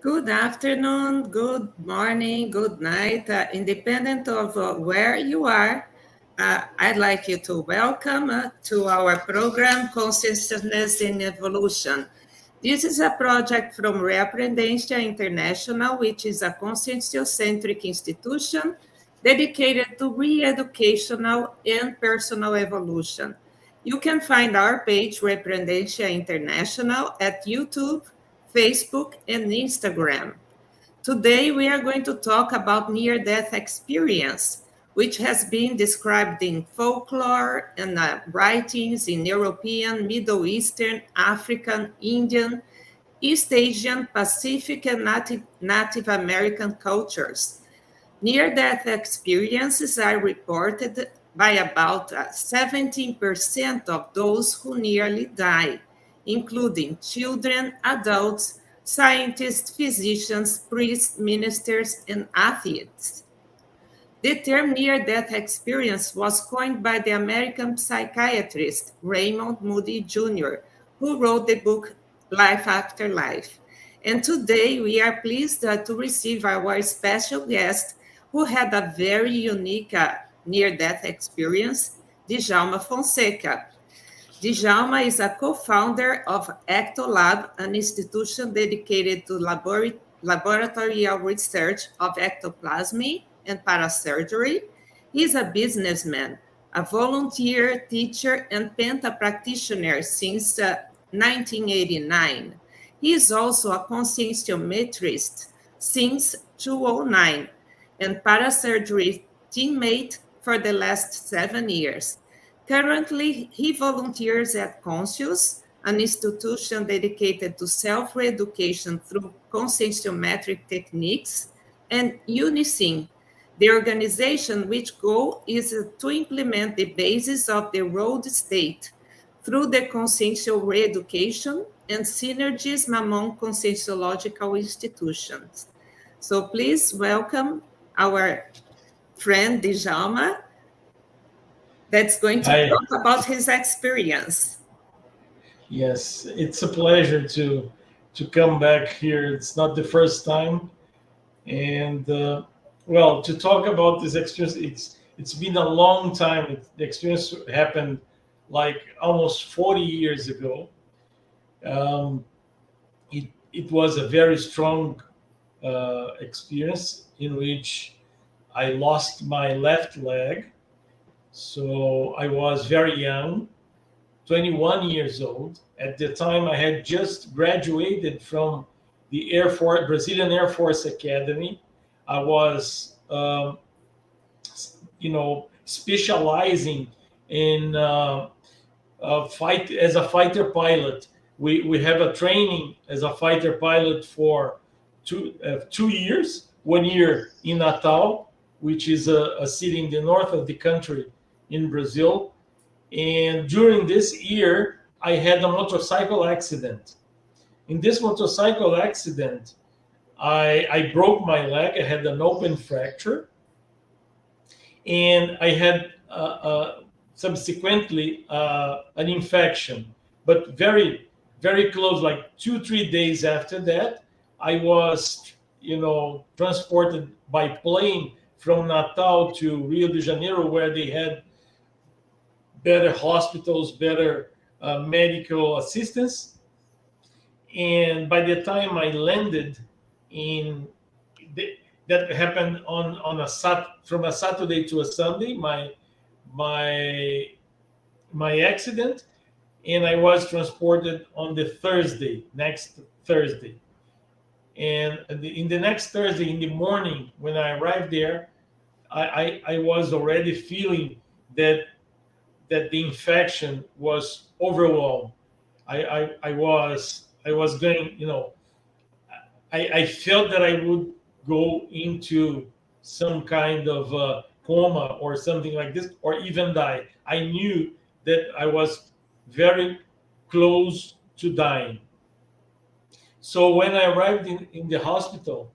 Good afternoon, good morning, good night. Independent of where you are, I'd like you to welcome to our program, Consciousness in Evolution. This is a project from Reaprendência International, which is a consciousness-centric institution dedicated to re-educational and personal evolution. You can find our page, Reaprendência International, at YouTube, Facebook, and Instagram. Today, we are going to talk about near-death experience, which has been described in folklore and writings in European, Middle Eastern, African, Indian, East Asian, Pacific, and Native American cultures. Near-death experiences are reported by about 17% of those who nearly die, including children, adults, scientists, physicians, priests, ministers, and atheists. The term near-death experience was coined by the American psychiatrist Raymond Moody Jr., who wrote the book Life After Life. And today we are pleased to receive our special guest who had a very unique near-death experience, Djalma Fonseca. Djalma is a co-founder of Ectolab, an institution dedicated to laboratorial research of ectoplasmy and parasurgery. He is a businessman, a volunteer, teacher, and penta practitioner since 1989. He is also a conscienciometrist since 2009 and parasurgery teammate for the last 7 years. Currently, he volunteers at Conscious, an institution dedicated to self-re-education through conscienciometric techniques, and Unisyn, the organization which goal is to implement the basis of the road state through the consciential re-education and synergism among conscienciological institutions. So please welcome our friend Djalma that's going to Hi. talk about his experience. Yes, it's a pleasure to come back here. It's not the first time, and well, to talk about this experience, it's been a long time. The experience happened like almost 40 years ago. Um, it was a very strong experience in which I lost my left leg. So I was very young, 21 years old. At the time, I had just graduated from the Air Force, Brazilian Air Force Academy. I was, specializing in fight as a fighter pilot. We have a training as a fighter pilot for 2 years. 1 year in Natal, which is a city in the north of the country in Brazil. And during this year, I had a motorcycle accident. In this motorcycle accident, I broke my leg. I had an open fracture, and I had subsequently an infection. But very, very close, like 2, 3 days after that, I was, transported by plane from Natal to Rio de Janeiro, where they had better hospitals, better medical assistance. And by the time I landed in the, that happened on from a Saturday to a Sunday, my my accident, and I was transported on the Thursday, next Thursday. And in the next Thursday in the morning, when I arrived there, I was already feeling that the infection was overwhelmed. I was going, I felt that I would go into some kind of coma or something like this, or even die. I knew that I was very close to dying. So when I arrived in the hospital,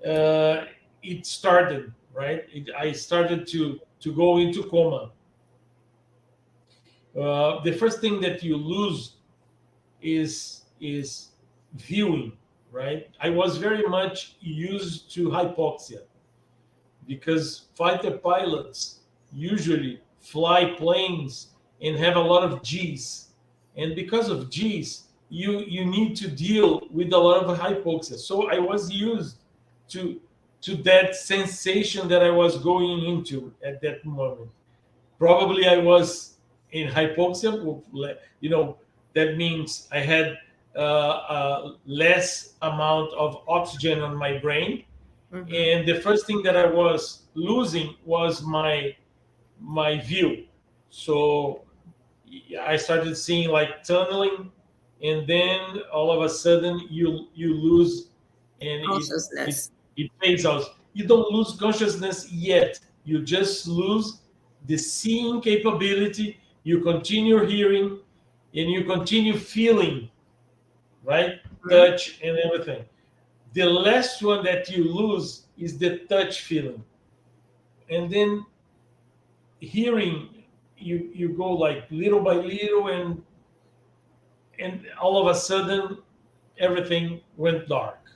it started, right? I started to go into coma. The first thing that you lose is viewing. right? I was very much used to hypoxia because fighter pilots usually fly planes and have a lot of G's. And because of G's, you need to deal with a lot of hypoxia. So I was used to to that sensation that I was going into at that moment. Probably I was in hypoxia. That means I had less amount of oxygen on my brain, Mm-hmm. and the first thing that I was losing was my view. So I started seeing like tunneling, and then all of a sudden you lose, and it Consciousness. it fades out. You don't lose consciousness yet. You just lose the seeing capability. You continue hearing, and you continue feeling, right? Mhm. Touch and everything. The last one that you lose is the touch feeling, and then hearing. You go like little by little, and all of a sudden everything went dark.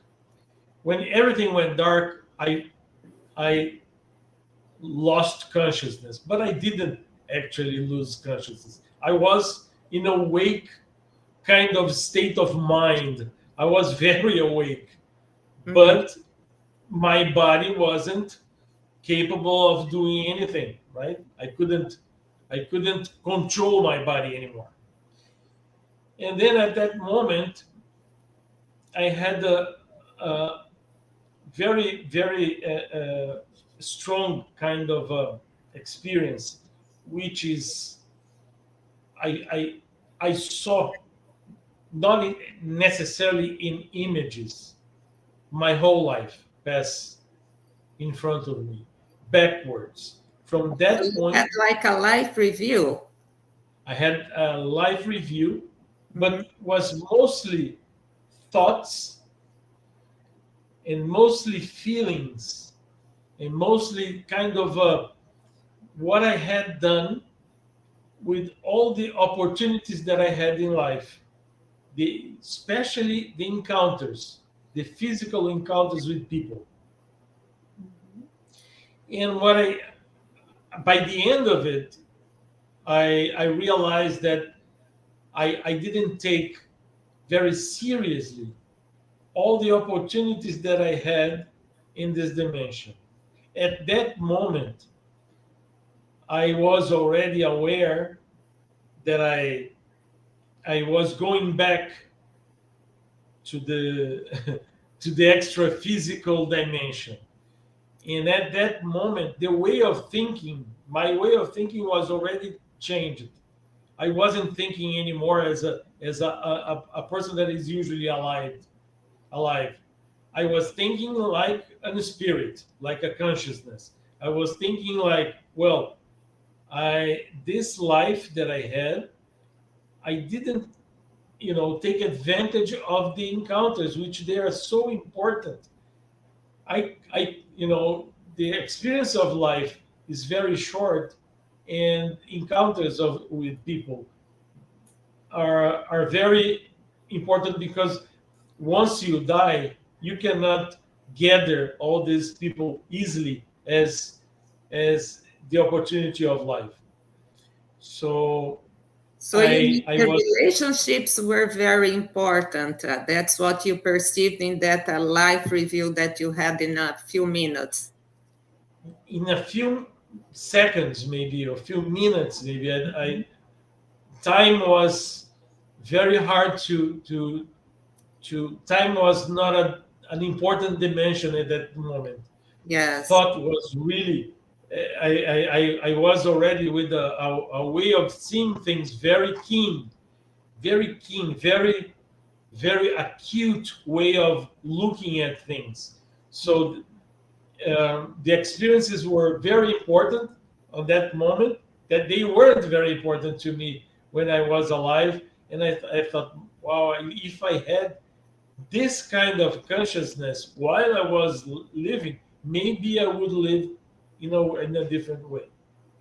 When everything went dark, I lost consciousness, but I didn't actually lose consciousness. I was in a wake kind of state of mind. I was very awake, Mhm. but my body wasn't capable of doing anything, right? I couldn't control my body anymore. And then at that moment I had a very strong kind of experience, which is I I I saw, not necessarily in images, my whole life pass in front of me backwards. From So that you had point, like a life review. I had a life review, Mhm. but was mostly thoughts and mostly feelings and mostly kind of what I had done with all the opportunities that I had in life, especially the encounters, the physical encounters with people. And by the end of it, I realized that I didn't take very seriously all the opportunities that I had in this dimension. At that moment, I was already aware that I was going back to the to the extra physical dimension. And at that moment, my way of thinking was already changed. I wasn't thinking anymore as a person that is usually alive. I was thinking like a spirit, like a consciousness. I was thinking like, well, I this life that I had, I didn't take advantage of the encounters, which they are so important. The experience of life is very short, and encounters with people are very important, because once you die, you cannot gather all these people easily as the opportunity of life. So So you mean I the was relationships were very important. That's what you perceived in that life review that you had in a few minutes. in a few seconds, maybe, or a few minutes, maybe. Time was very hard to time was not an important dimension at that moment. Yes. Thought was really, I was already with a way of seeing things very keen, very acute way of looking at things. So the experiences were very important on that moment, that they weren't very important to me when I was alive. And I thought, wow, if I had this kind of consciousness while I was living, maybe I would live, in a different way.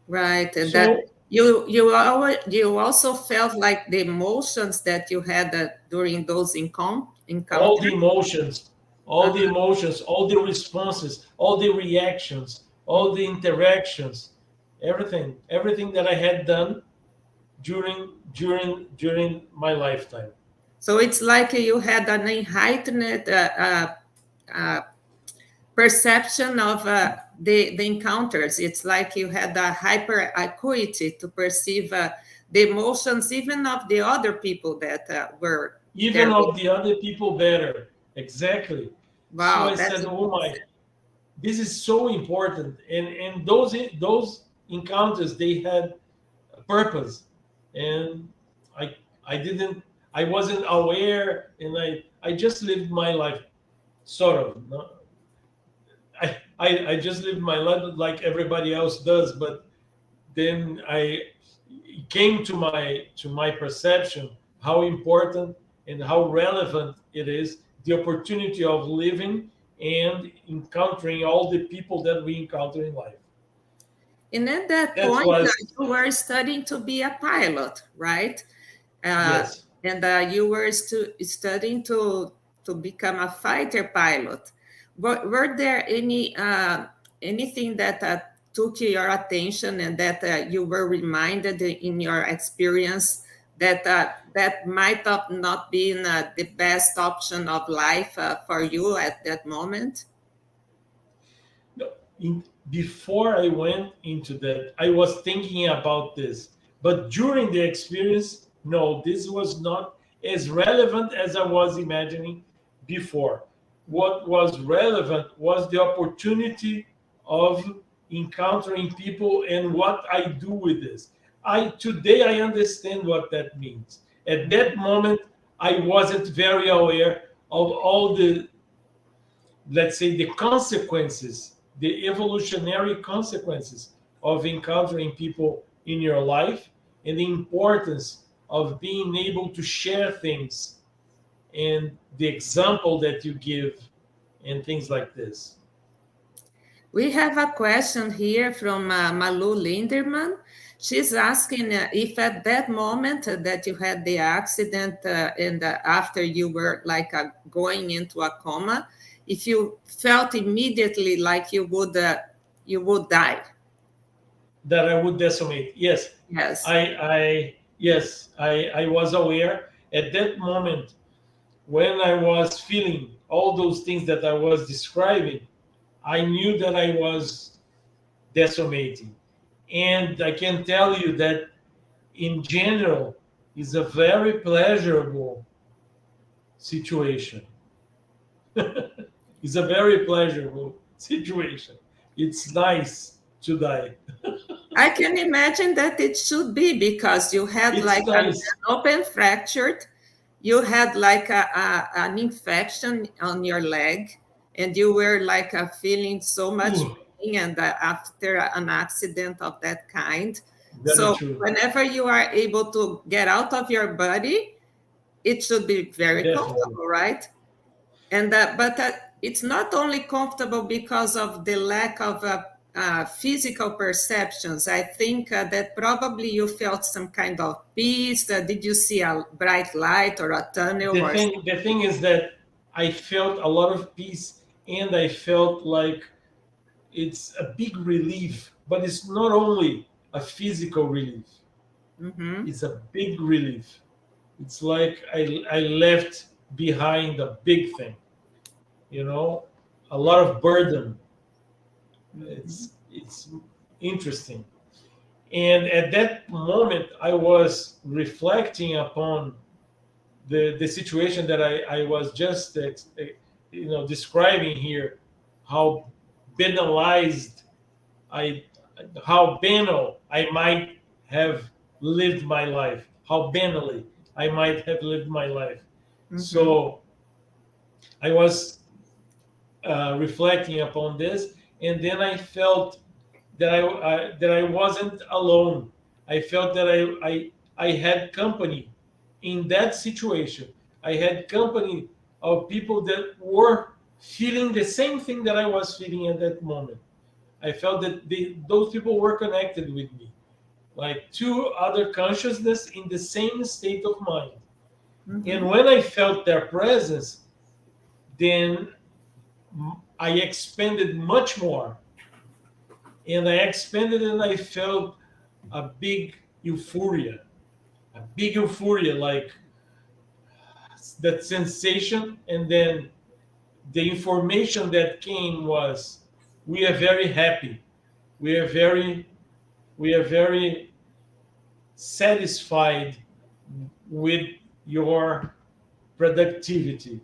Right, and that So you also felt like the emotions that you had during those all encounter? the emotions, all the Uh-huh. emotions, all the responses, all the reactions, all the interactions, everything that I had done during my lifetime. So it's like you had an heightened uh, perception of the encounters. It's like you had a hyper acuity to perceive the emotions, even of the other people that were Even there with of the other people better. Exactly. you. So Wow, I that's said, "Oh amazing. my, this is so important." And those encounters, they had a purpose, and I I didn't I wasn't aware, and I just lived my life sort of. No? I just lived my life like everybody else does, but then I it came to my perception how important and how relevant it is, the opportunity of living and encountering all the people that we encounter in life. And at that That point, was you were studying to be a pilot, right? Uh, yes. and you were studying to become a fighter pilot. Were there anything that took your attention and that you were reminded in your experience that that might have not been the best option of life for you at that moment? No, before I went into that, I was thinking about this. But during the experience, no, this was not as relevant as I was imagining before. What was relevant was the opportunity of encountering people and what I do with this. I today I understand what that means. At that moment, I wasn't very aware of all the, let's say, the consequences, the evolutionary consequences of encountering people in your life, and the importance of being able to share things and the example that you give and things like this. We have a question here from Malu Linderman. She's asking if at that moment that you had the accident and after you were like going into a coma, if you felt immediately like you would die. That I would decimate. Yes, Yes. I was aware at that moment when I was feeling all those things that I was describing. I knew that I was decimating. And I can tell you that in general is a very pleasurable situation. It's a very pleasurable situation. It's nice to die. I can imagine that it should be because you had It's like an nice. open fractured, you had like an infection on your leg, and you were like feeling so much Ooh, pain and after an accident of that kind. very So true. whenever you are able to get out of your body, it should be very Definitely. comfortable, right? And but it's not only comfortable because of the lack of physical perceptions. I think that probably you felt some kind of peace. Did you see a bright light or a tunnel or The thing is that I felt a lot of peace, and I felt like it's a big relief, but it's not only a physical relief. Mhm. It's a big relief. It's like I left behind a big thing, you know, a lot of burden. Mhm. It's interesting. And at that moment, I was reflecting upon the situation that I was just describing here, how banalized I how banal I might have lived my life, how banally I might have lived my life. Mhm. So I was reflecting upon this, and then I felt that I wasn't alone. I felt that I had company in that situation. I had company of people that were feeling the same thing that I was feeling at that moment. I felt that those people were connected with me, like two other consciousness in the same state of mind. And Mhm. when I felt their presence, then I expanded much more. And I expanded and I felt a big euphoria, like that sensation. And then the information that came was, we are very happy. We are very, we are very satisfied with your productivity,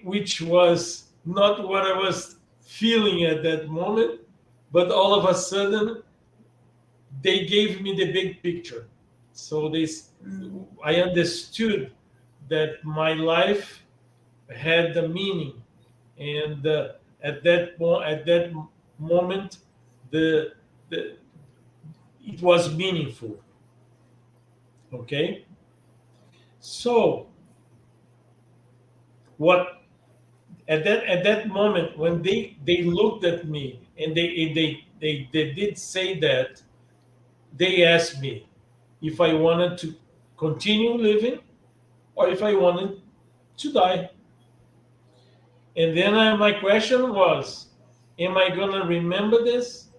which was not what I was feeling at that moment. But all of a sudden, they gave me the big picture. So this, Mm. I understood that my life had a meaning, and at that moment, the, the it was meaningful. Okay, so what at that moment when they looked at me, and they did say that, they asked me if I wanted to continue living or if I wanted to die. And then my question was, am I gonna remember this?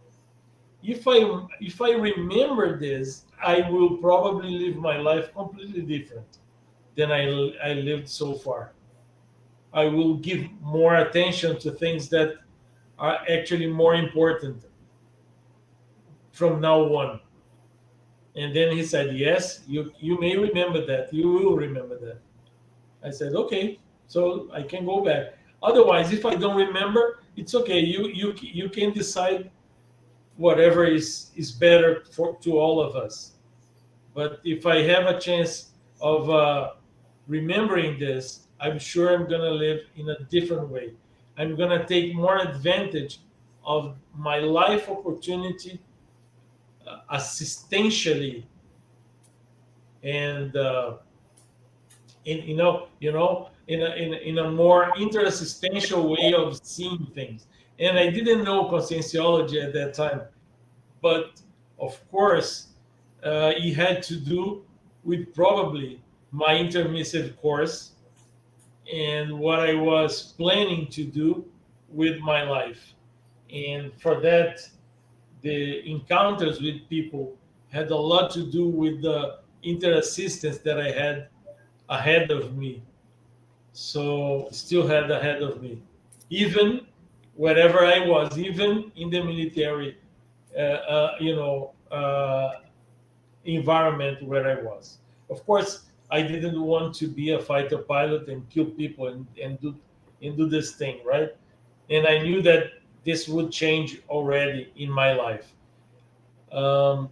If I remember this, I will probably live my life completely different than I lived so far. I will give more attention to things that are actually more important from now on. And then he said, yes, you may remember that. You will remember that. I said, okay, so I can go back. Otherwise, if I don't remember, it's okay. You can decide whatever is better for to all of us. But if I have a chance of remembering this, I'm sure I'm gonna live in a different way. I'm gonna take more advantage of my life opportunity, assistentially, and in a more interassistential way of seeing things. And I didn't know conscienciology at that time, but of course, it had to do with probably my intermissive course and what I was planning to do with my life. And for that, the encounters with people had a lot to do with the interassistance that I had ahead of me. So still had ahead of me, even wherever I was, even in the military, environment where I was. Of course, I didn't want to be a fighter pilot and kill people and do this thing, right? And I knew that this would change already in my life. Um,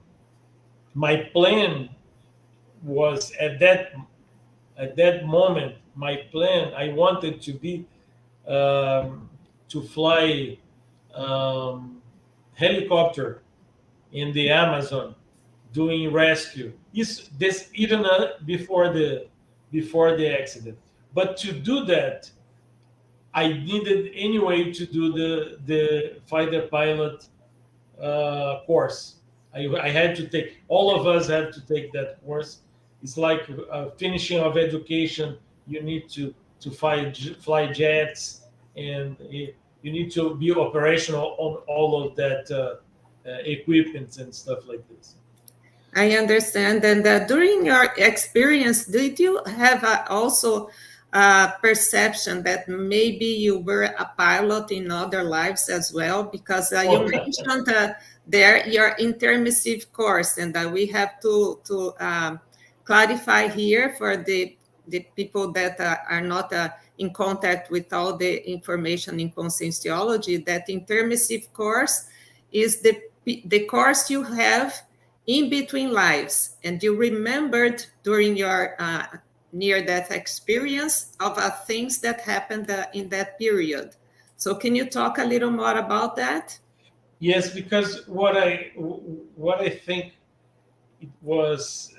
my plan was at that moment. My plan, I wanted to be to fly um, helicopter in the Amazon doing rescue. Is this even before the accident? But to do that, I needed anyway to do the fighter pilot course. I had to take. All of us had to take that course. It's like finishing of education. You need to fly jets, and you need to be operational on all of that equipment and stuff like this. I understand. And during your experience, did you have also a perception that maybe you were a pilot in other lives as well? Because you Oh, mentioned there your intermissive course, and we have to clarify here for the people that are not in contact with all the information in conscienciology that intermissive course is the course you have in between lives, and you remembered during your near-death experience of things that happened in that period. So, can you talk a little more about that? yes, because what I think it was,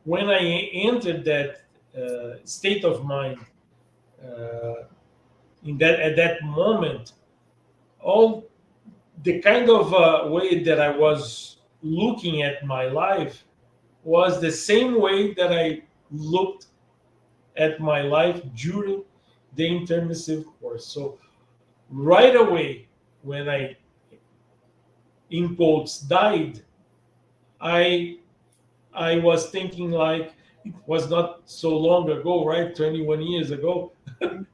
when I entered that state of mind, uh, in that at that moment, all the kind of way that I was looking at my life was the same way that I looked at my life during the intermissive course. So right away, when I, in quotes, died, I I was thinking like it was not so long ago, right? 21 years ago,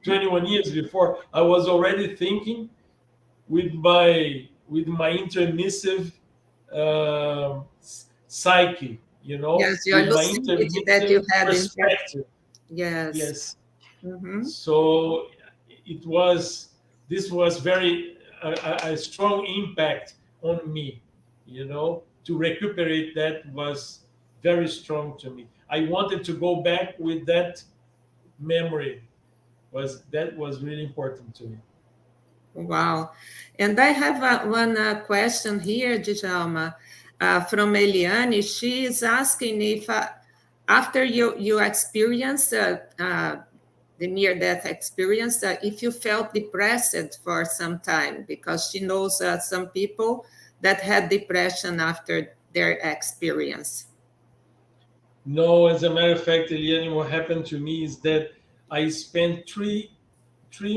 21 years before, I was already thinking with my intermissive psyche, Yes, your with my lucidity that you intermissive had in that. perspective. Yes. Yes. Hmm. So it was this was very a strong impact on me. To recuperate that was very strong to me. I wanted to go back with that memory. Was really important to me. Wow. And I have one question here, Djalma, from Eliane. She is asking if after you experienced the near-death experience, if you felt depressed for some time, because she knows some people that had depression after their experience. No, as a matter of fact, Eliane, what happened to me is that I spent three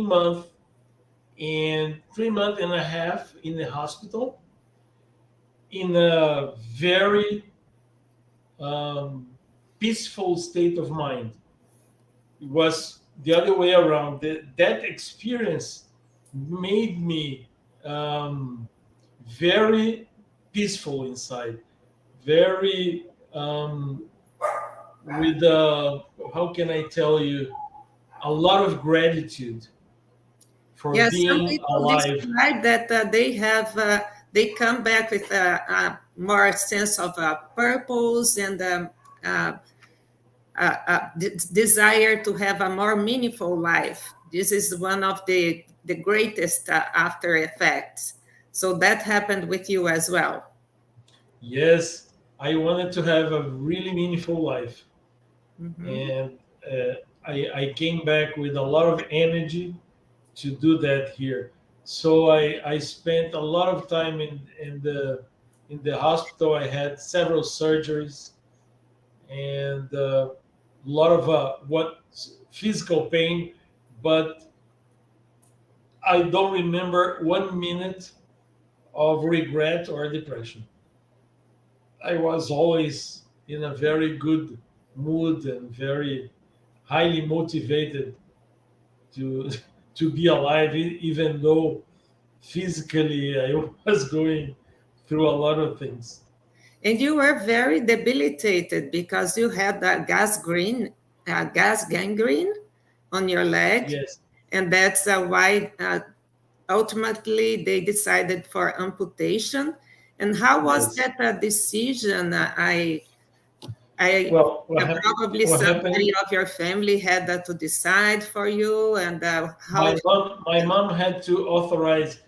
months and 3 months and a half in the hospital in a very um, peaceful state of mind. It was the other way around. That experience made me very peaceful inside, very with how can I tell you, a lot of gratitude for Yes, some being people alive. describe that they come back with a more sense of purpose and uh, desire to have a more meaningful life. This is one of the greatest after effects. So that happened with you as well. Yes, I wanted to have a really meaningful life, Mhm. and I came back with a lot of energy to do that here. So I spent a lot of time in the hospital. I had several surgeries and a lot of what physical pain, but I don't remember 1 minute of regret or depression. I was always in a very good mood and very highly motivated to to be alive, even though physically I was going through a lot of things. And you were very debilitated because you had a gas gangrene on your leg, Yes, and that's why ultimately they decided for amputation. And how was yes. that decision? I Well, probably what somebody happened? of your family had to decide for you, and how? My mom had to authorize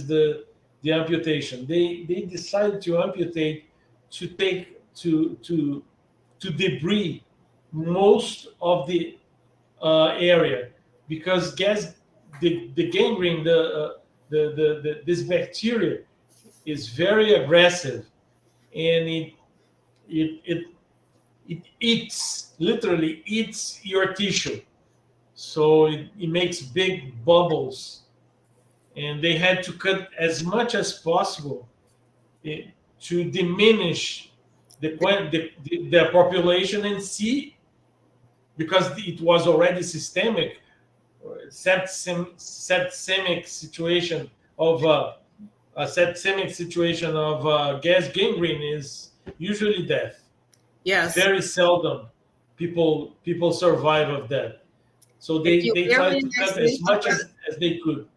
the amputation. They decided to amputate to take to debris most of the area because the gangrene this bacteria is very aggressive, and it it it eats, literally eats your tissue. So it makes big bubbles, and they had to cut as much as possible eh, to diminish the population and see, because it was already systemic, sepsemic situation of a sepsemic situation of gas gangrene is usually death. Yes, Very seldom people survive of that. So and they you're try in to a cut as state of much as they could.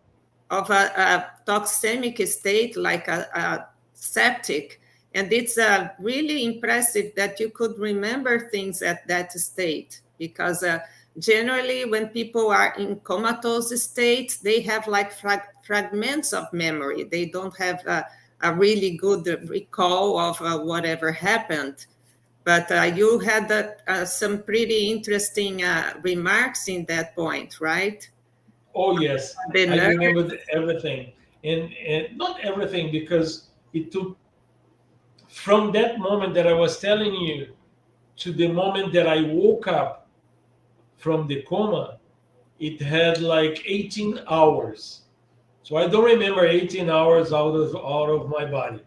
a toxemic state, like a septic. And it's really impressive that you could remember things at that state, because generally when people are in comatose state, they have like fragments of memory. They don't have a really good recall of whatever happened. But you had some pretty interesting remarks in that point, right? Oh yes, The I nerve. remembered everything, and not everything because it took from that moment that I was telling you. to the moment that I woke up from the coma, it had like 18 hours. So I don't remember 18 hours out of my body.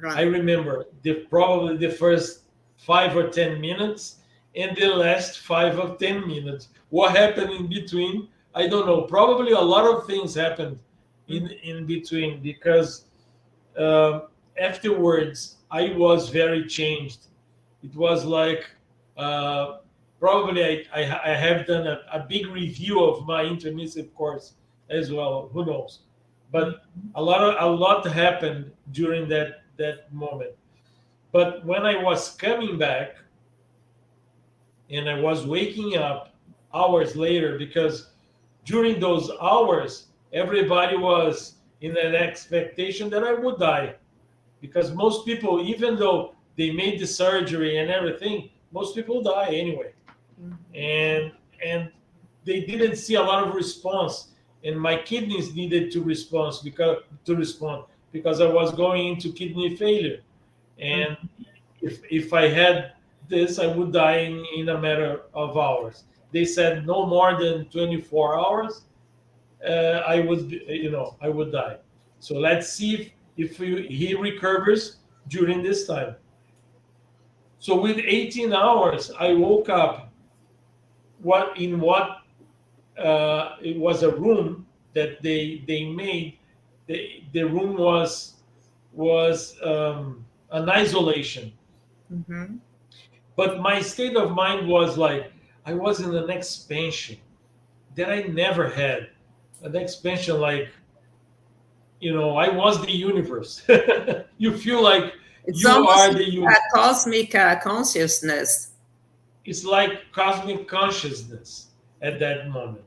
I Right. remember probably the first 5 or 10 minutes and the last 5 or 10 minutes. What happened in between? I don't know. Probably a lot of things happened in between because afterwards I was very changed. It was like uh, probably I have done a big review of my intermissive course as well. Who knows? But a lot happened during that moment. But when I was coming back and I was waking up hours later, because during those hours everybody was in an expectation that I would die, because most people, even though they made the surgery and everything, most people die anyway, and they didn't see a lot of response, and my kidneys needed to respond because I was going into kidney failure, and if I had this, I would die in a matter of hours. They said no more than 24 hours, I would die. So let's see if he recovers during this time. So with 18 hours, I woke up. What it was a room that they made. The room was an isolation, Mhm. but my state of mind was like I was in an expansion that I never had. An expansion like I was the universe. You feel like It's you almost are the like universe. a cosmic consciousness. It's like cosmic consciousness at that moment.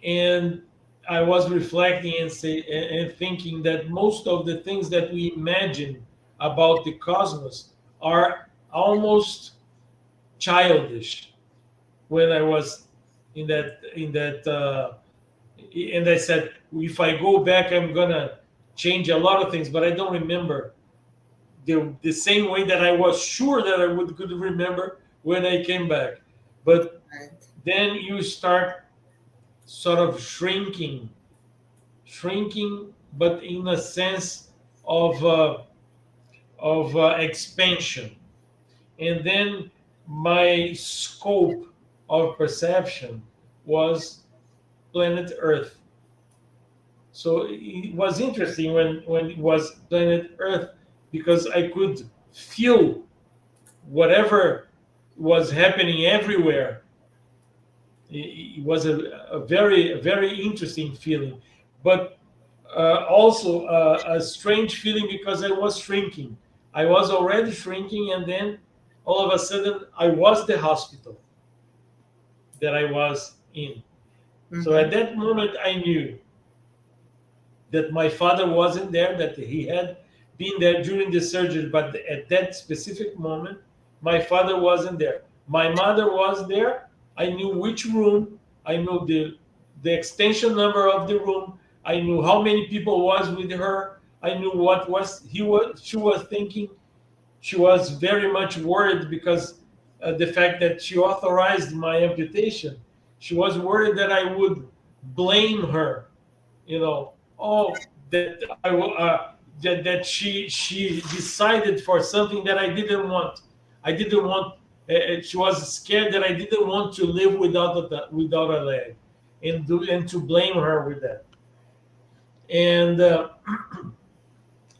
And I was reflecting and thinking that most of the things that we imagine about the cosmos are almost childish. When I was in that, and I said, if I go back, I'm gonna change a lot of things, but I don't remember the same way that I was sure that I would could remember when I came back. But Right. then you start sort of shrinking, but in a sense of expansion. And then my scope of perception was planet Earth. So it was interesting when it was planet Earth, because I could feel whatever was happening everywhere. It was a very interesting feeling, but also a strange feeling because I was shrinking. I was already shrinking, and then all of a sudden I was the hospital that I was in. So at Mhm. that moment, I knew that my father wasn't there, that he had been there during the surgery, but at that specific moment, my father wasn't there. My mother was there. I knew which room. I knew the extension number of the room. I knew how many people was with her. I knew what was he was she was thinking. She was very much worried because the fact that she authorized my amputation. She was worried that I would blame her, oh, that she decided for something that I didn't want. I didn't want. She was scared that I didn't want to live without a leg, and to blame her with that. And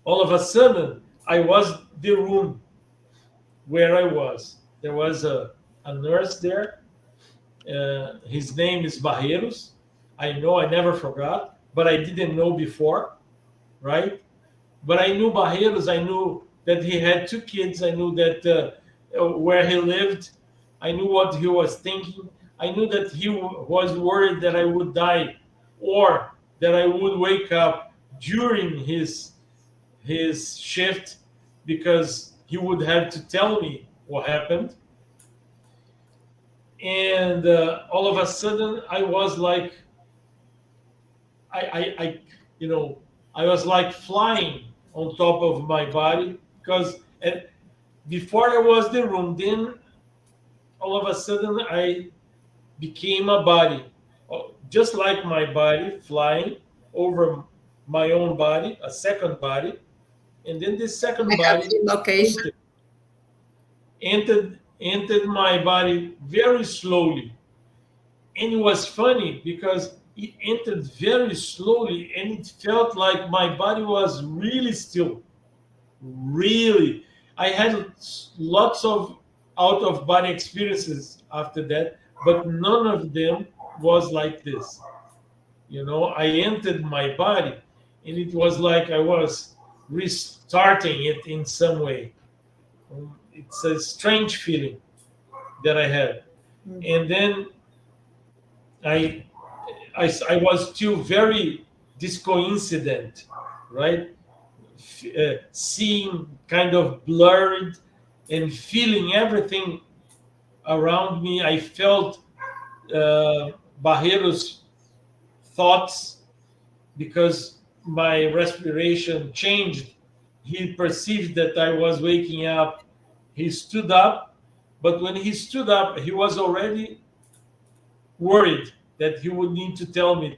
all of a sudden, I was the room where I was. There was a nurse there. His name is Barreiros. I know, I never forgot, but I didn't know before, right? But I knew Barreiros. I knew that he had two kids. I knew that where he lived. I knew what he was thinking. I knew that he was worried that I would die, or that I would wake up during his shift, because he would have to tell me what happened. And all of a sudden, I was like, I you know, I was like flying on top of my body, because before there was the room, then all of a sudden I became a body, just like my body flying over my own body, a second body, and then this second I have body the location. entered entered my body very slowly. And it was funny because it entered very slowly and it felt like my body was really still. Really. I had lots of out of body experiences after that, but none of them was like this. I entered my body and it was like I was restarting it in some way. It's a strange feeling that I had. And then I, I was still very discoincident, right? Seeing kind of blurred and feeling everything around me. I felt Barreiro's thoughts because my respiration changed. He perceived that I was waking up. He stood up, but when he stood up, he was already worried that he would need to tell me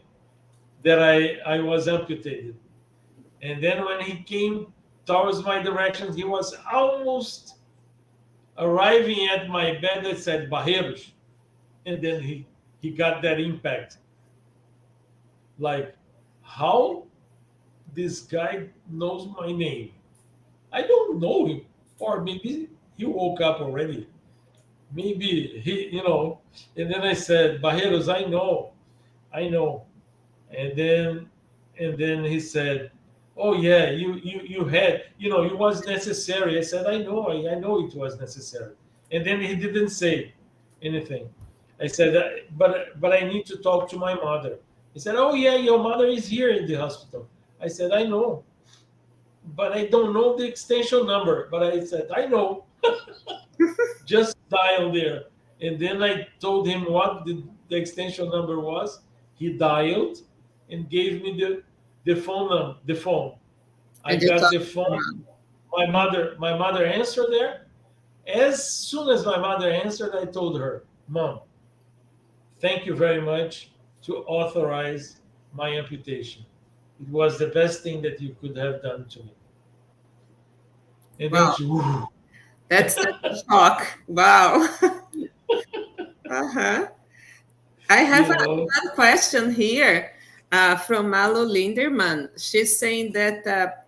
that I was amputated. And then when he came towards my direction, he was almost arriving at my bed that said Barreiros. And then he got that impact. Like, how this guy knows my name? I don't know him. Or maybe he woke up already. Maybe And then I said, Barreiros, I know. And then he said, "Oh yeah, you had, it was necessary." I said, I know it was necessary." And then he didn't say anything. I said, but I need to talk to my mother." He said, "Oh yeah, your mother is here in the hospital." I said, "I know, but I don't know the extension number." But I said, "I know." Just dial there. And then I told him what the extension number was. He dialed and gave me the phone number, the phone. I And you got talk the to phone. mom. My mother answered there. As soon as my mother answered, I told her, "Mom, thank you very much to authorize my amputation. It was the best thing that you could have done to me." And then Wow, she, that's such a shock. Wow. Uh-huh. I have you know, one question here from Malo Linderman. She's saying that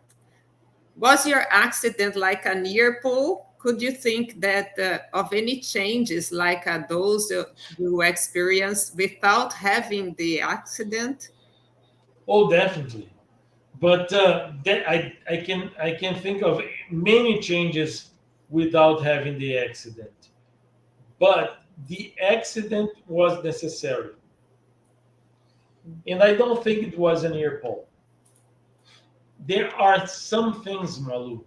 was your accident like a near pull? Could you think that of any changes like those you experienced without having the accident? oh, definitely. But that I can think of many changes without having the accident. But the accident was necessary, and I don't think it was an ear pull. There are some things, Malu,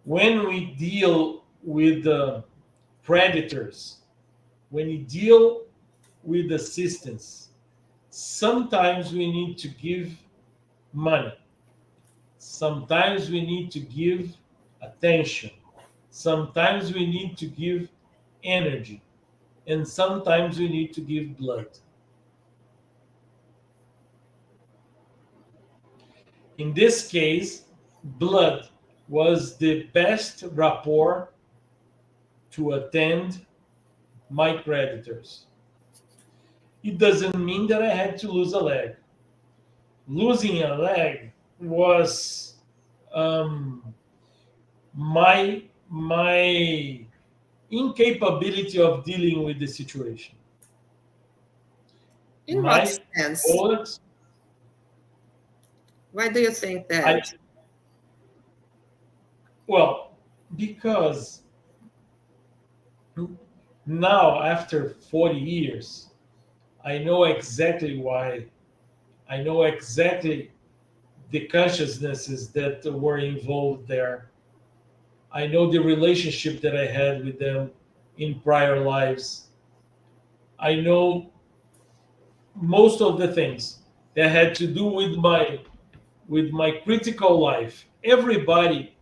when we deal with predators, when you deal with assistance, sometimes we need to give money. Sometimes we need to give attention. Sometimes we need to give energy. And sometimes we need to give blood. In this case, blood was the best rapport to attend my creditors. It doesn't mean that I had to lose a leg. Losing a leg was um, my incapability of dealing with the situation. In what My sense? colleagues, Why do you think I that? well, because now after 40 years, I know exactly why. I know exactly the consciousnesses that were involved there. I know the relationship that I had with them in prior lives. I know most of the things that had to do with my critical life. Everybody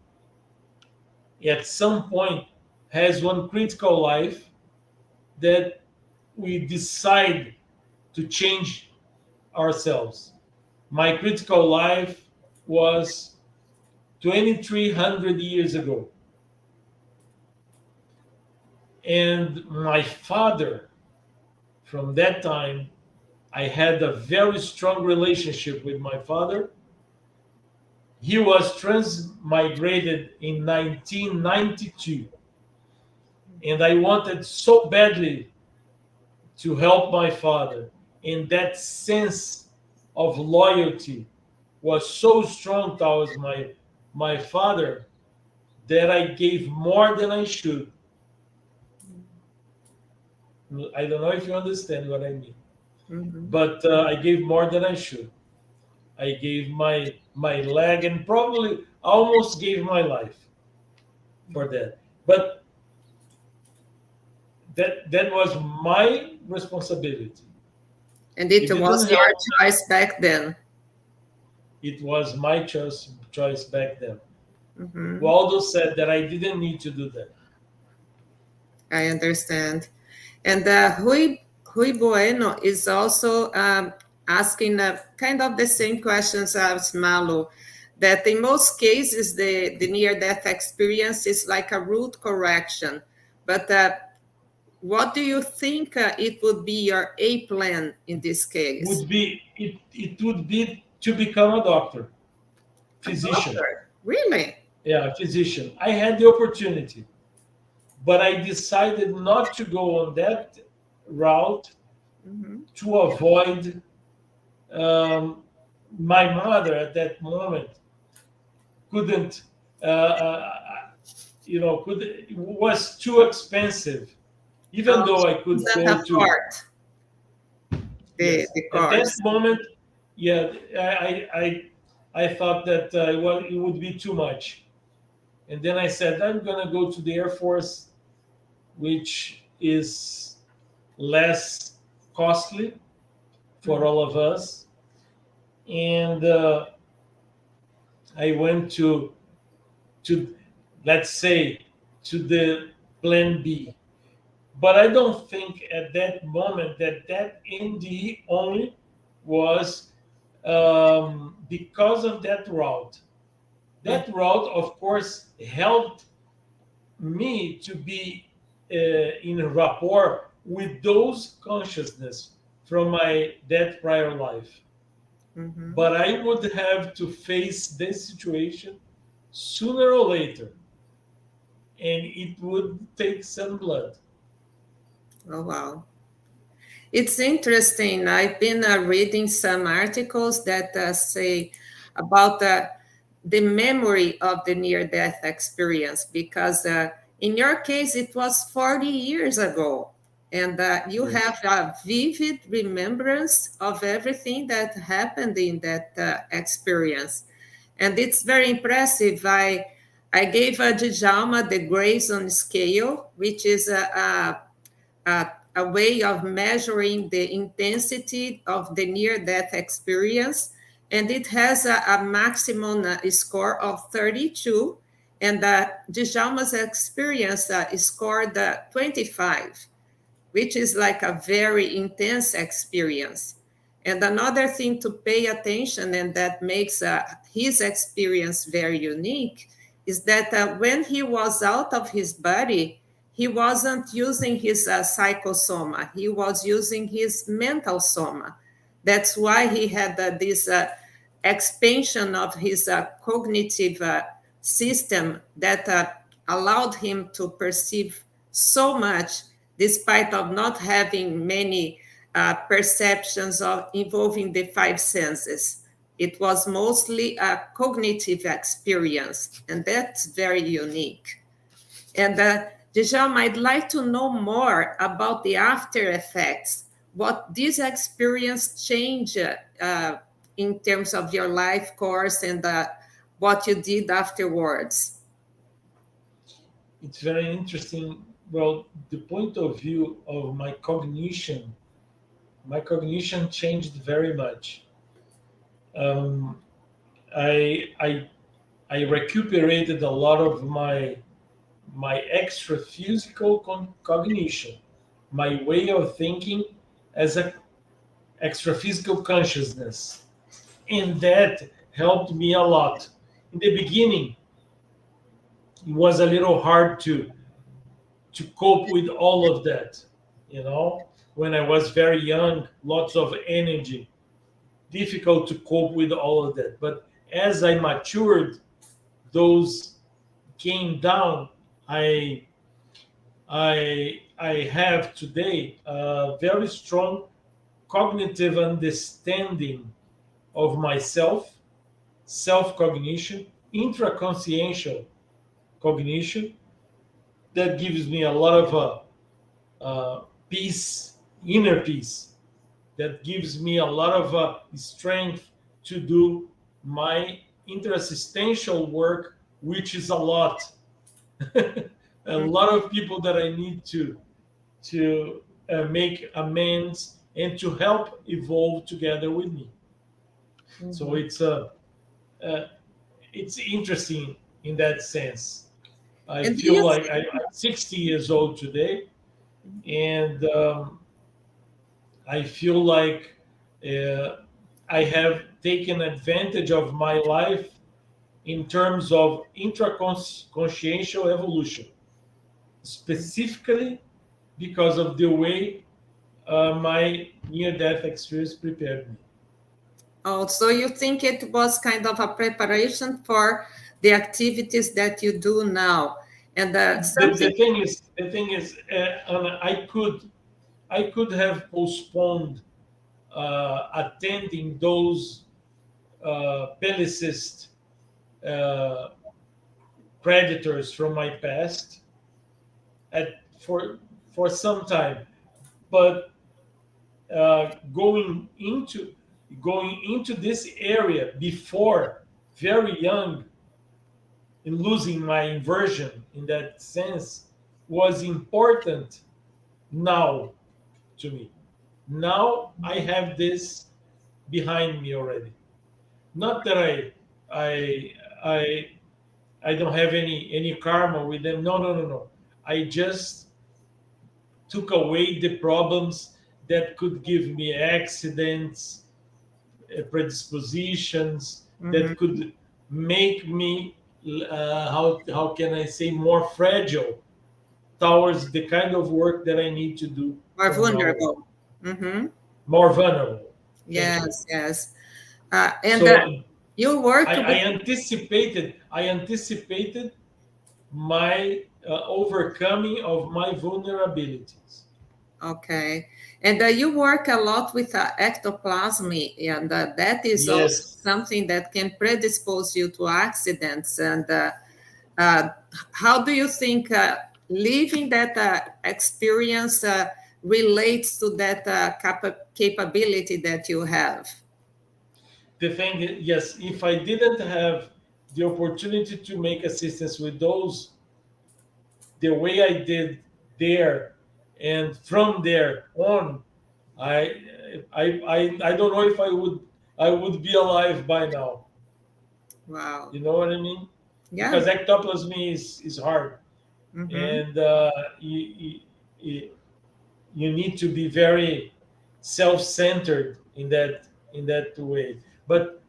at some point has one critical life that we decide to change ourselves. My critical life was 2,300 years ago. And my father, from that time, I had a very strong relationship with my father. He was transmigrated in 1992, and I wanted so badly to help my father. And that sense of loyalty was so strong towards my father that I gave more than I should. I don't know if you understand what I mean, Mhm. but I gave more than I should. I gave my leg and probably almost gave my life for that. But that was my responsibility. And it It didn't was your help them. choice back then. It was my choice back then. Mhm. Waldo said that I didn't need to do that. I understand. And Rui Bueno is also asking kind of the same questions as Malu, that in most cases, the near death experience is like a root correction. But what do you think it would be your A plan in this case? It would be to become a doctor, A physician. doctor? Really? Yeah, physician. I had the opportunity, but I decided not to go on that route Hmm. to avoid um, my mother at that moment couldn't could was too expensive, even Oh, though I she could doesn't go to. afford Yes, the at that course. moment, yeah, I thought that it would be too much, and then I said I'm gonna go to the Air Force, which is less costly for Mhm. all of us. And I went to let's say to the plan B. But I don't think at that moment that NDE only was because of that route. Mhm. That route, of course, helped me to be in rapport with those consciousness from my that prior life. Mhm. But I would have to face this situation sooner or later, and it would take some blood. Oh, wow. It's interesting. I've been reading some articles that say about the memory of the near death experience, because in your case, it was 40 years ago. And you Yes. have a vivid remembrance of everything that happened in that experience. And it's very impressive. I gave Djalma the Grayson scale, which is a way of measuring the intensity of the near death experience. And it has a maximum score of 32. And Djalma's experience scored 25, which is like a very intense experience. And another thing to pay attention, and that makes his experience very unique, is that when he was out of his body, he wasn't using his psychosoma, he was using his mental soma. That's why he had this expansion of his cognitive system that allowed him to perceive so much despite of not having many perceptions of involving the five senses. It was mostly a cognitive experience, and that's very unique. And Djalma, I'd like to know more about the after effects. What this experience changed in terms of your life course and what you did afterwards. It's very interesting. Well, the point of view of my cognition changed very much. Um, I, I, I recuperated a lot of my my extra physical cognition, my way of thinking as a extra physical consciousness. And that helped me a lot. In the beginning, it was a little hard to cope with all of that. You know, when I was very young, lots of energy, difficult to cope with all of that. But as I matured, those came down. I I have today a very strong cognitive understanding of myself, self cognition, intraconsciential cognition that gives me a lot of peace, inner peace, that gives me a lot of strength to do my interexistential work, which is a lot. A lot of people that I need to make amends and to help evolve together with me. So Mhm. uh, it's interesting in that sense. I And do feel you like think, I'm 60 years old today, and I feel like uh, I have taken advantage of my life in terms of intraconsciential evolution, specifically because of the way my near-death experience prepared me. oh, so you think it was kind of a preparation for the activities that you do now? And The something, thing is, Anna, I could have postponed attending those Pelicist uh, predators from my past at for some time, but going into this area before very young and losing my inversion in that sense was important now to me. Now I have this behind me already. Not that I I I don't have any karma with them. No, no, no, no. I just took away the problems that could give me accidents, predispositions that mhm, could make me how can I say more fragile towards the kind of work that I need to do are from now on. vulnerable. Hmm. More vulnerable. Thank you. Yes, yes. And So you work I with, anticipated my overcoming of my vulnerabilities. okay. And you work a lot with ectoplasm, and that is also Yes, something that can predispose you to accidents. And uh, how do you think living that experience relates to that capability that you have? the thing is, yes, if I didn't have the opportunity to make assistance with those the way I did there, and from there on, I I don't know if I would be alive by now. Wow. You know what I mean? Yeah. Because ectoplasmy is hard, Mm-hmm. and you, you need to be very self-centered in that way, but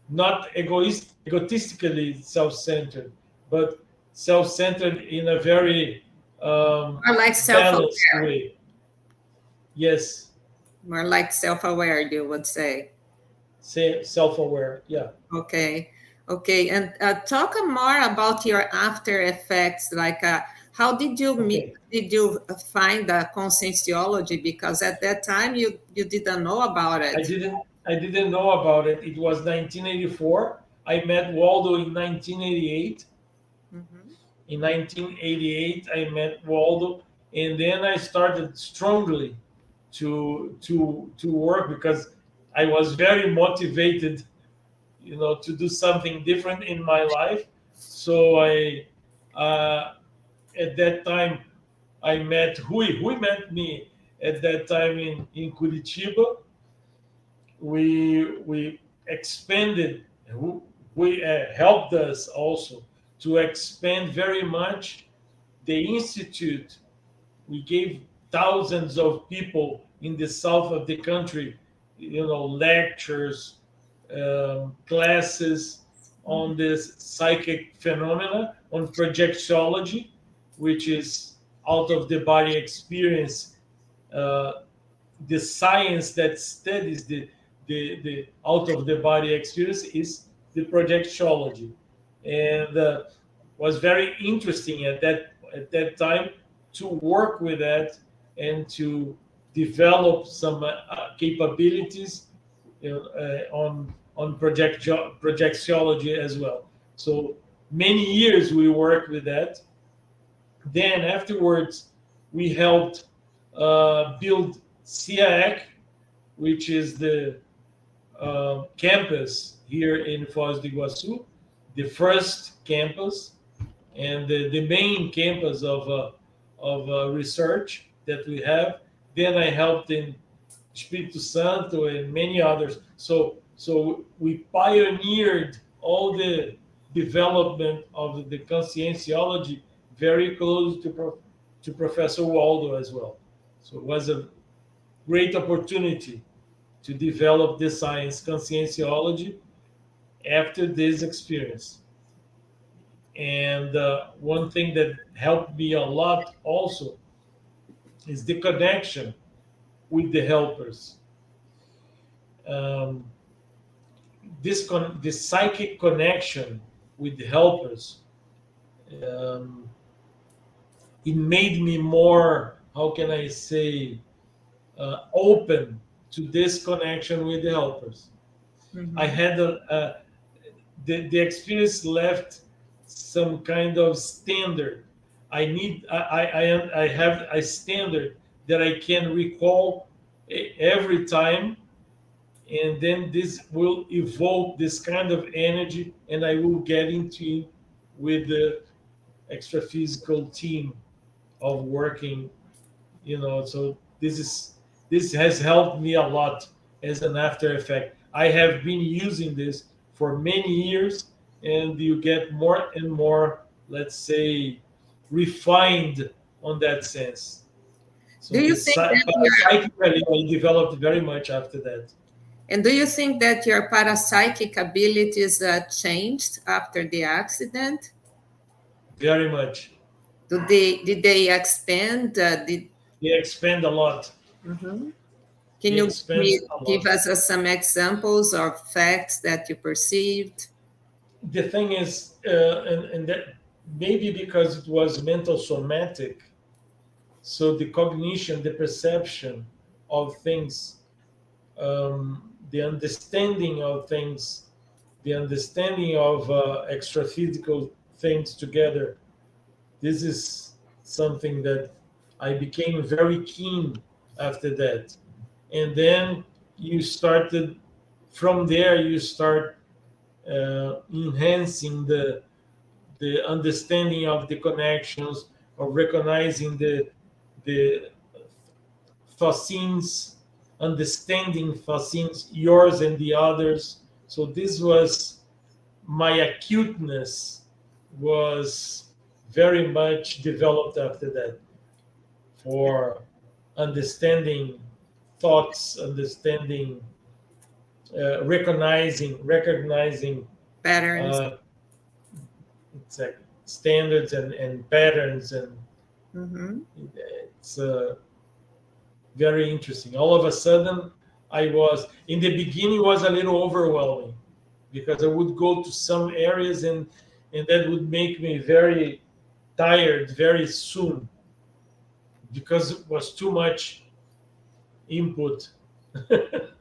not egotistically self-centered, but self-centered in a very More like balanced self-aware. way. Yes, More like self-aware, you would say. say self-aware. Yeah. Okay. Okay. And talk more about your after effects. Like, how did you meet? Okay. Did you find conscientiology? Because at that time you didn't know about it. I didn't know about it. It was 1984. I met Waldo in 1988. Hmm. In 1988, I met Waldo, and then I started strongly to work because I was very motivated, you know, to do something different in my life. So I uh, at that time I met Rui. Rui met me at that time in Curitiba. We expanded. We helped us also to expand very much the institute. We gave thousands of people in the south of the country, lectures, classes on this psychic phenomena, on projectiology, which is out of the body experience, uh, the science that studies the out of the body experience is the projectiology, and was very interesting at that time to work with that and to develop some capabilities, on projectiology as well. So many years we worked with that. Then afterwards, we helped build SIAEC, which is the campus here in Foz do Iguaçu, the first campus and the main campus of research that we have. Then I helped in Espírito Santo and many others. So we pioneered all the development of the conscienciology very close to Professor Waldo as well. So it was a great opportunity to develop the science conscienciology after this experience. And one thing that helped me a lot also is the connection with the helpers. Um, this psychic connection with the helpers, um, it made me more, how can I say, open to this connection with the helpers. I Mhm. had the experience left some kind of standard. I have a standard that I can recall every time, and then this will evoke this kind of energy, and I will get into with the extra physical team of working. So this has helped me a lot as an after effect. I have been using this for many years, and you get more and more, let's say, refined on that sense. Do So you this think that your psychically I developed very much after that. and do you think that your parapsychic abilities changed after the accident? Very much. Did they expand? They expand a lot. Mhm. Can They you expand a give lot. us some examples or facts that you perceived? The thing is, and that maybe because it was mental somatic, so the cognition, the perception of things, the understanding of things, the understanding of extra physical things together, this is something that I became very keen after that. And then you started, from there you start enhancing the understanding of the connections, of recognizing the fascines, understanding fascines, yours and the others. So this was my acuteness was very much developed after that for understanding thoughts, understanding, recognizing Patterns. uh, it's like standards and patterns, and Hmm. it's very interesting. All of a sudden, I was in the beginning was a little overwhelming because I would go to some areas and that would make me very tired very soon because it was too much input.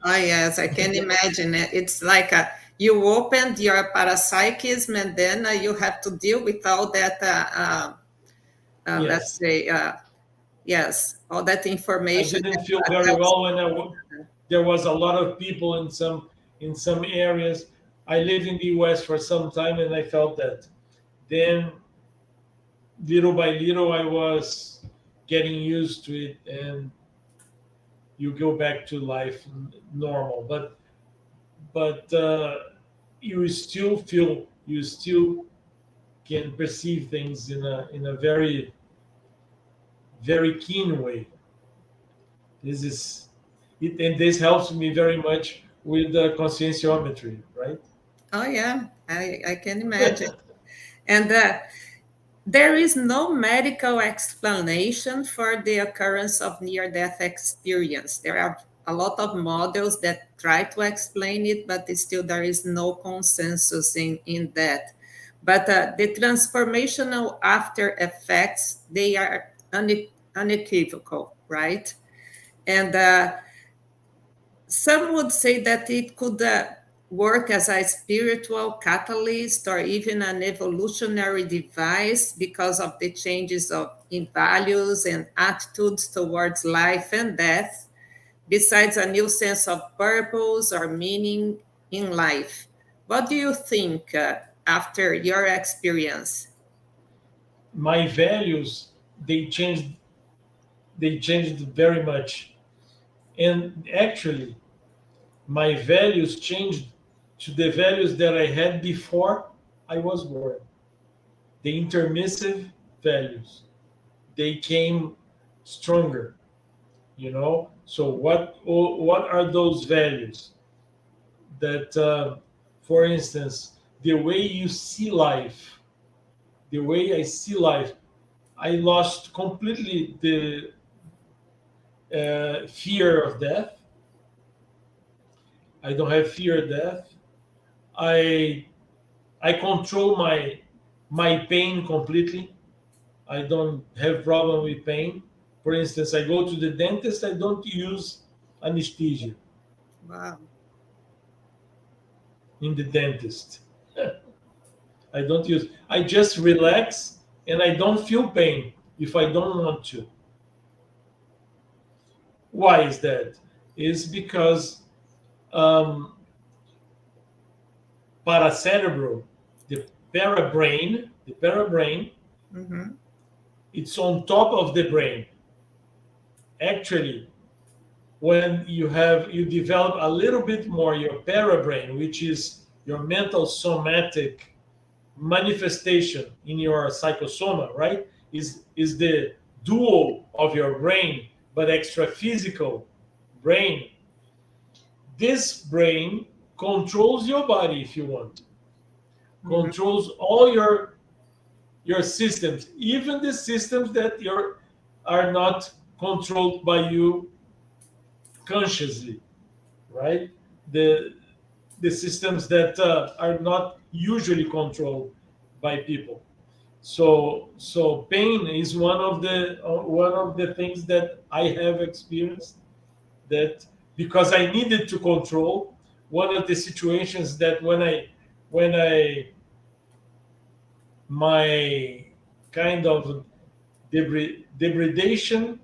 Oh yes, I can imagine it. It's like you opened your parapsychism, and then you have to deal with all that. Let's Yes, say, yes, all that I information. didn't feel That very helps. well when there was a lot of people in some areas. I lived in the U.S. for some time, and I felt that. Then, little by little, I was getting used to it, and you go back to life normal. But you still can perceive things in a very very keen way. This is it, and this helps me very much with the conscienciometry, right? Oh, yeah, I can imagine. And there is no medical explanation for the occurrence of near death experience. There are a lot of models that try to explain it, but still there is no consensus in that. But the transformational after effects, they are unequivocal, right? And some would say that it could work as a spiritual catalyst or even an evolutionary device because of the changes in values and attitudes towards life and death, besides a new sense of purpose or meaning in life. What do you think after your experience? My values, they changed, they changed very much. And actually, my values changed to the values that I had before I was born. The intermissive values, they came stronger, you know. So what are those values? That, for instance, the way you see life, the way I see life, I lost completely the fear of death. I don't have fear of death. I I control my pain completely. I don't have problem with pain. For instance, I go to the dentist. I don't use anesthesia Wow. in the dentist. I don't use. I just relax and I don't feel pain if I don't want to. Why is that? Is because um, paracerebral, the parabrain, Mm-hmm. it's on top of the brain. Actually, when you develop a little bit more your parabrain, which is your mental somatic manifestation in your psychosoma, right? Is the dual of your brain, but extra physical brain. This brain controls your body if you want, Mm-hmm. controls all your systems, even the systems that are not controlled by you consciously, right? The the systems that are not usually controlled by people. So pain is one of the things that I have experienced, that because I needed to control one of the situations, that when I my kind of degradation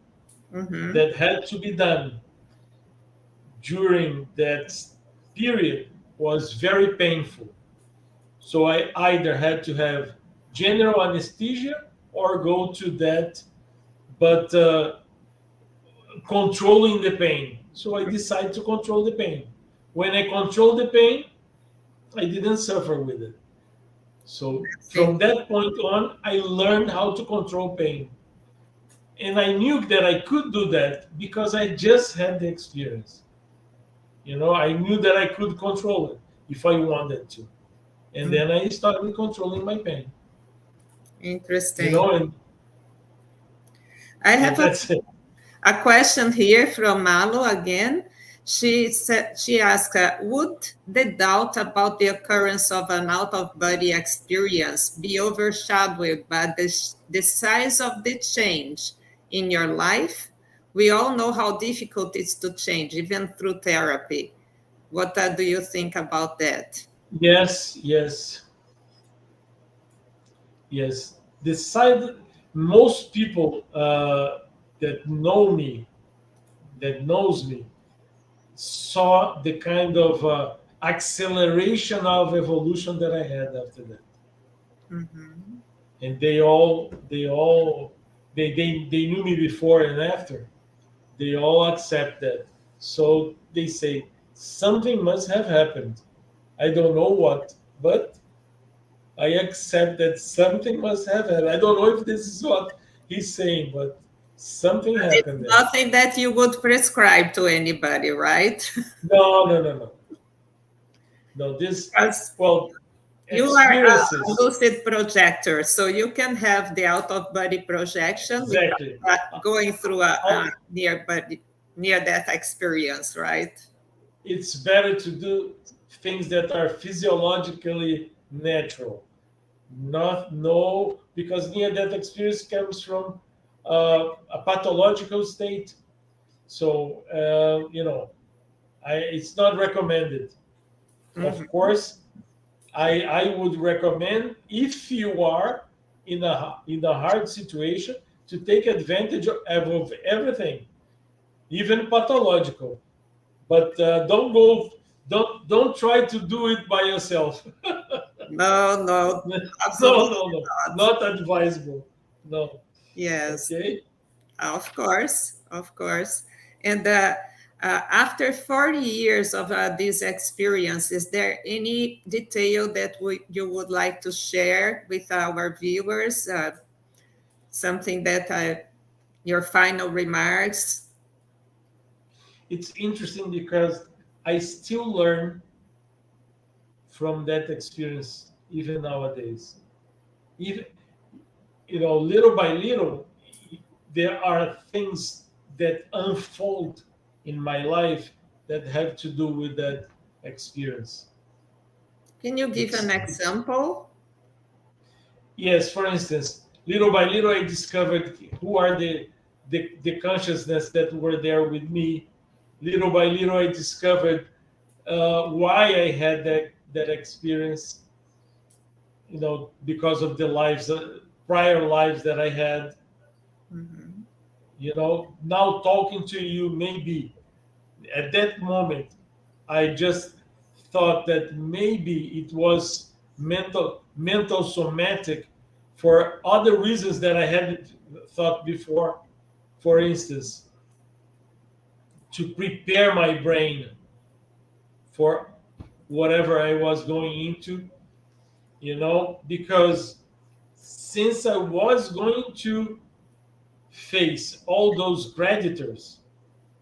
Mm-hmm. that had to be done during that period was very painful. So I either had to have general anesthesia or go to that, but controlling the pain. So I decided to control the pain. When I controlled the pain, I didn't suffer with it. So from that point on, I learned how to control pain. And I knew that I could do that because I just had the experience. You know, I knew that I could control it if I wanted to. And then I started controlling my pain. You Interesting. know, I and have that's it. a question here from Malu again. She asked, would the doubt about the occurrence of an out of body experience be overshadowed by the size of the change in your life? We all know how difficult it is to change, even through therapy. What do you think about that? Yes, yes, yes. Most people that know me, that knows me, saw the kind of acceleration of evolution that I had after that. Mhm. And they knew me before and after. They all accept that. So they say something must have happened. I don't know what, but I accept that something must have happened. I don't know if this is what he's saying, but something It's happened there. nothing that you would prescribe to anybody, right? No, no, no, no, no. This, Because well, you are a experiences. lucid projector, so you can have the out of body projection without Exactly. going through a I'll, near death experience, right? it's better to do things that are physiologically natural. Not no, because near death experience comes from a pathological state. So it's not recommended. Of Mhm. course, I would recommend if you are in a hard situation to take advantage of everything, even pathological. But don't try to do it by yourself. No, no, No, absolutely no, no, not. not advisable. No. Yes, Okay. of course, of course. And after 40 years of this experience, is there any detail that you would like to share with our viewers? Something that your final remarks? It's interesting because I still learn from that experience even nowadays. Even little by little, there are things that unfold in my life that have to do with that experience. Can you give an It's example? Yes, for instance, little by little, I discovered who are the consciousness that were there with me. Little by little, I discovered why I had that experience. Because of the lives, prior lives that I had. Mhm. Now talking to you, maybe at that moment, I just thought that maybe it was mental somatic for other reasons that I hadn't thought before. For instance, to prepare my brain for whatever I was going into, because since I was going to face all those creditors,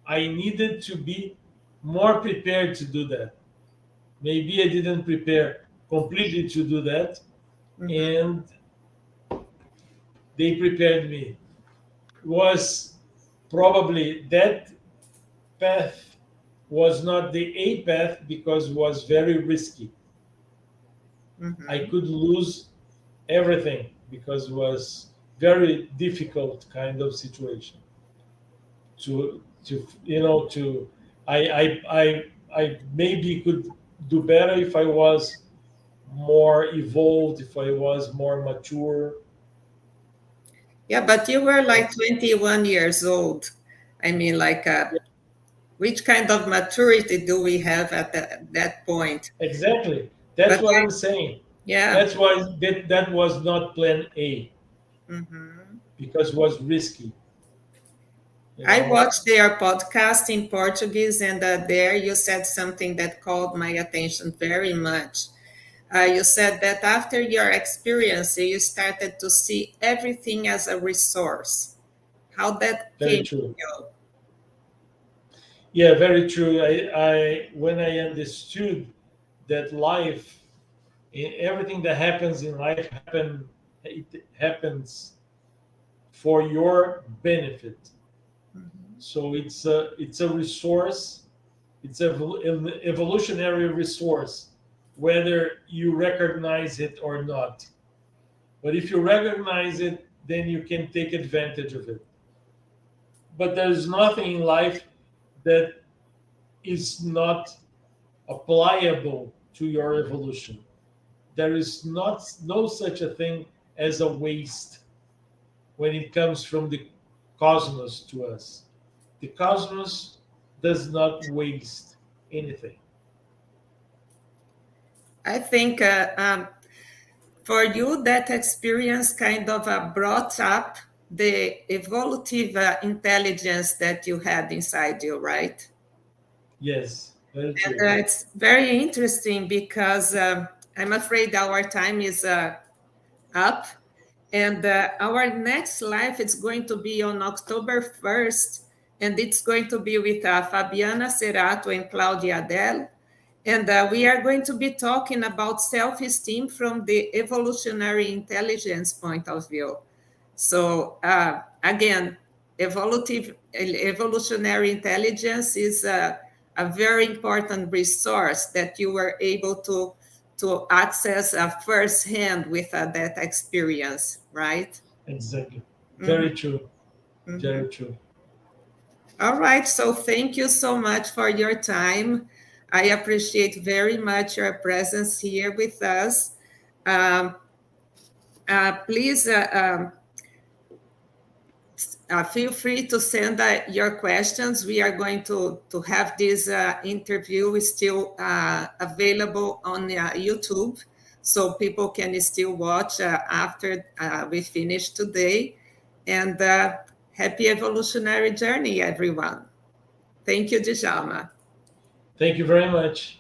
I needed to be more prepared to do that. Maybe I didn't prepare completely to do that, Mhm. and they prepared me. Was probably that path was not the A path because it was very risky. I Mhm. could lose everything because it was very difficult kind of situation to I maybe could do better if I was more evolved, if I was more mature. Yeah, but you were like But 21 years old. I mean, like, which kind of maturity do we have at that point? exactly, that's But what I'm saying. yeah. That's why that was not plan A Mhm. because it was risky. You I know, watched their podcast in Portuguese, and there you said something that called my attention very much. You said that after your experience, you started to see everything as a resource. How that very came to true. you? Yeah, very true. I when I understood that everything that happens in life it happens for your benefit. Mhm. So it's a resource. It's an evolutionary resource, whether you recognize it or not. But if you recognize it, then you can take advantage of it. But there's nothing in life that is not applicable to your evolution. There is not no such a thing as a waste when it comes from the cosmos to us. The cosmos does not waste anything. I think for you, that experience kind of brought up the evolutive intelligence that you had inside you, right? Yes, very And true. it's very interesting because I'm afraid our time is up. And our next live is going to be on October 1st, and it's going to be with Fabiana Cerato and Claudia Adel. And we are going to be talking about self-esteem from the evolutionary intelligence point of view. So again, evolutionary intelligence is a very important resource that you were able to access firsthand with that experience, right? Exactly. Mm-hmm. Very true. Mm-hmm. Very true. All right. So thank you so much for your time. I appreciate very much your presence here with us. Um, please feel free to send your questions. We are going to have this interview still available on YouTube, so people can still watch after we finish today. And happy evolutionary journey, everyone. Thank you, Djalma. Thank you very much.